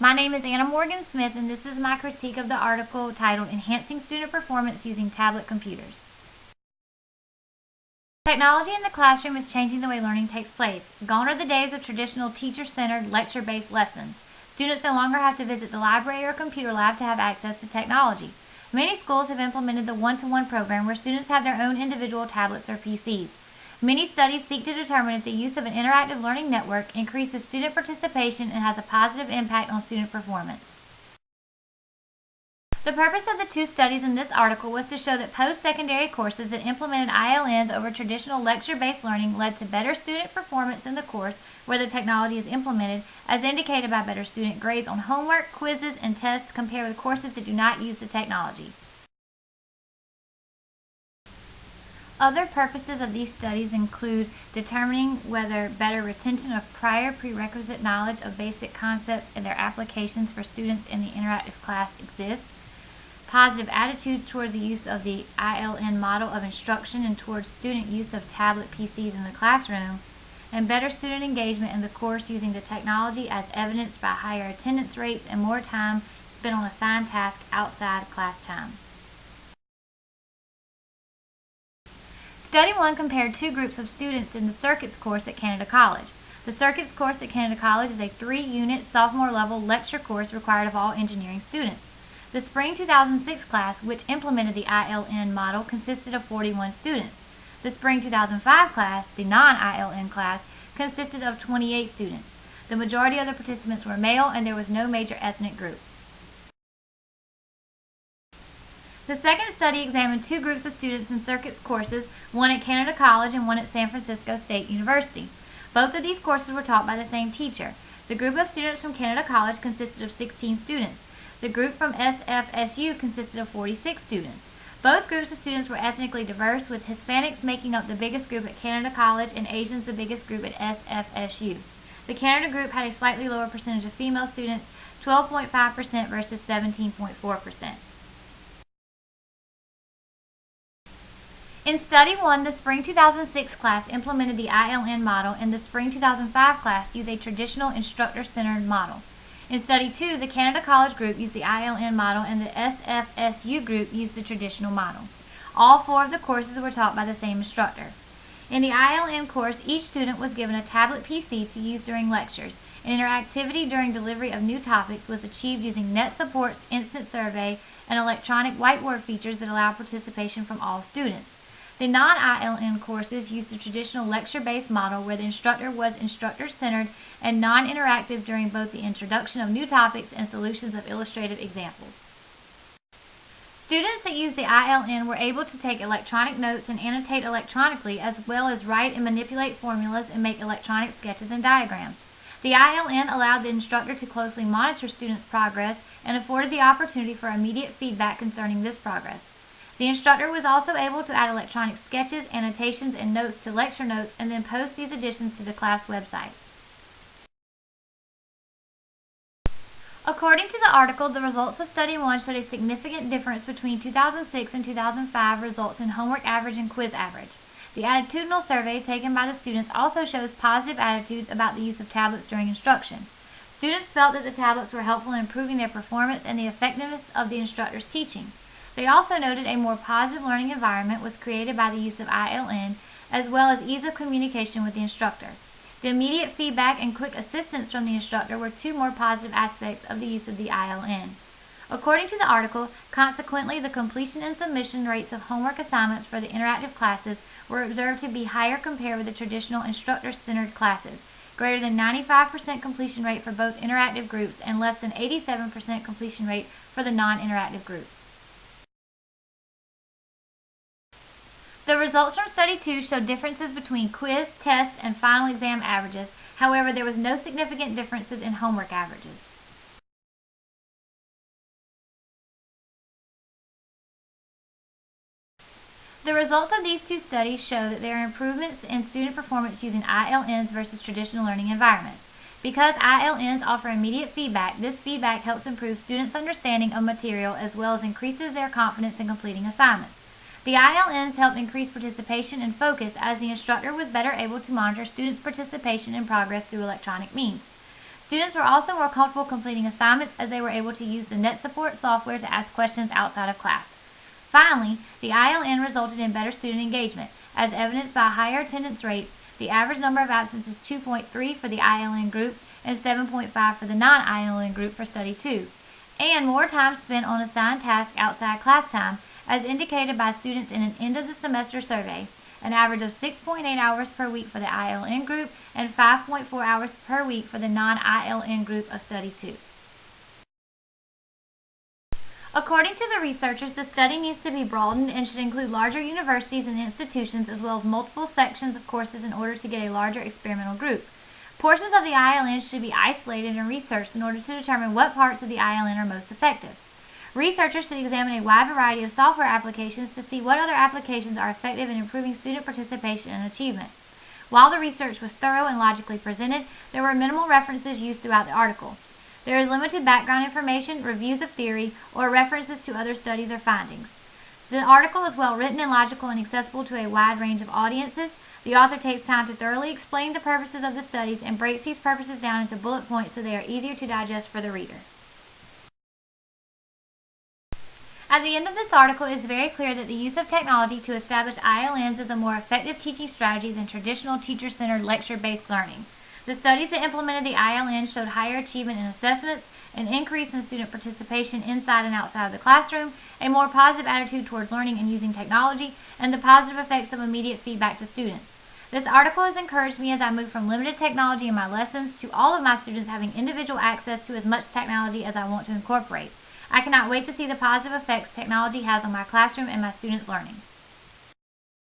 My name is Anna Morgan Smith, and this is my critique of the article titled Enhancing Student Performance Using Tablet Computers. Technology in the classroom is changing the way learning takes place. Gone are the days of traditional teacher-centered, lecture-based lessons. Students no longer have to visit the library or computer lab to have access to technology. Many schools have implemented the one-to-one program where students have their own individual tablets or PCs. Many studies seek to determine if the use of an interactive learning network increases student participation and has a positive impact on student performance. The purpose of the two studies in this article was to show that post-secondary courses that implemented ILNs over traditional lecture-based learning led to better student performance in the course where the technology is implemented, as indicated by better student grades on homework, quizzes, and tests compared with courses that do not use the technology. Other purposes of these studies include determining whether better retention of prior prerequisite knowledge of basic concepts and their applications for students in the interactive class exists, positive attitudes towards the use of the ILN model of instruction and towards student use of tablet PCs in the classroom, and better student engagement in the course using the technology as evidenced by higher attendance rates and more time spent on assigned tasks outside class time. Study 1 compared two groups of students in the Circuits course at Canada College. The Circuits course at Canada College is a 3-unit sophomore level lecture course required of all engineering students. The Spring 2006 class, which implemented the ILN model, consisted of 41 students. The Spring 2005 class, the non-ILN class, consisted of 28 students. The majority of the participants were male, and there was no major ethnic group. The second study examined two groups of students in Circuits courses, one at Canada College and one at San Francisco State University. Both of these courses were taught by the same teacher. The group of students from Canada College consisted of 16 students. The group from SFSU consisted of 46 students. Both groups of students were ethnically diverse, with Hispanics making up the biggest group at Canada College and Asians the biggest group at SFSU. The Canada group had a slightly lower percentage of female students, 12.5% versus 17.4%. In Study 1, the Spring 2006 class implemented the ILN model, and the Spring 2005 class used a traditional instructor-centered model. In Study 2, the Canada College group used the ILN model, and the SFSU group used the traditional model. All 4 of the courses were taught by the same instructor. In the ILN course, each student was given a tablet PC to use during lectures, and interactivity during delivery of new topics was achieved using NetSupport's instant survey and electronic whiteboard features that allow participation from all students. The non-ILN courses used the traditional lecture-based model where the instructor was instructor-centered and non-interactive during both the introduction of new topics and solutions of illustrative examples. Students that used the ILN were able to take electronic notes and annotate electronically, as well as write and manipulate formulas and make electronic sketches and diagrams. The ILN allowed the instructor to closely monitor students' progress and afforded the opportunity for immediate feedback concerning this progress. The instructor was also able to add electronic sketches, annotations, and notes to lecture notes and then post these additions to the class website. According to the article, the results of Study 1 showed a significant difference between 2006 and 2005 results in homework average and quiz average. The attitudinal survey taken by the students also shows positive attitudes about the use of tablets during instruction. Students felt that the tablets were helpful in improving their performance and the effectiveness of the instructor's teaching. They also noted a more positive learning environment was created by the use of ILN, as well as ease of communication with the instructor. The immediate feedback and quick assistance from the instructor were 2 more positive aspects of the use of the ILN. According to the article, consequently, the completion and submission rates of homework assignments for the interactive classes were observed to be higher compared with the traditional instructor-centered classes, greater than 95% completion rate for both interactive groups and less than 87% completion rate for the non-interactive group. The results from Study 2 showed differences between quiz, test, and final exam averages. However, there was no significant differences in homework averages. The results of these two studies show that there are improvements in student performance using ILNs versus traditional learning environments. Because ILNs offer immediate feedback, this feedback helps improve students' understanding of material as well as increases their confidence in completing assignments. The ILNs helped increase participation and focus as the instructor was better able to monitor students' participation and progress through electronic means. Students were also more comfortable completing assignments as they were able to use the NetSupport software to ask questions outside of class. Finally, the ILN resulted in better student engagement, as evidenced by higher attendance rates. The average number of absences is 2.3 for the ILN group and 7.5 for the non-ILN group for Study 2, and more time spent on assigned tasks outside class time, as indicated by students in an end-of-the-semester survey, an average of 6.8 hours per week for the ILN group and 5.4 hours per week for the non-ILN group of Study 2. According to the researchers, the study needs to be broadened and should include larger universities and institutions as well as multiple sections of courses in order to get a larger experimental group. Portions of the ILN should be isolated and researched in order to determine what parts of the ILN are most effective. Researchers should examine a wide variety of software applications to see what other applications are effective in improving student participation and achievement. While the research was thorough and logically presented, there were minimal references used throughout the article. There is limited background information, reviews of theory, or references to other studies or findings. The article is well written and logical and accessible to a wide range of audiences. The author takes time to thoroughly explain the purposes of the studies and breaks these purposes down into bullet points so they are easier to digest for the reader. At the end of this article, it is very clear that the use of technology to establish ILNs is a more effective teaching strategy than traditional teacher-centered lecture-based learning. The studies that implemented the ILN showed higher achievement in assessments, an increase in student participation inside and outside of the classroom, a more positive attitude towards learning and using technology, and the positive effects of immediate feedback to students. This article has encouraged me as I move from limited technology in my lessons to all of my students having individual access to as much technology as I want to incorporate. I cannot wait to see the positive effects technology has on my classroom and my students' learning.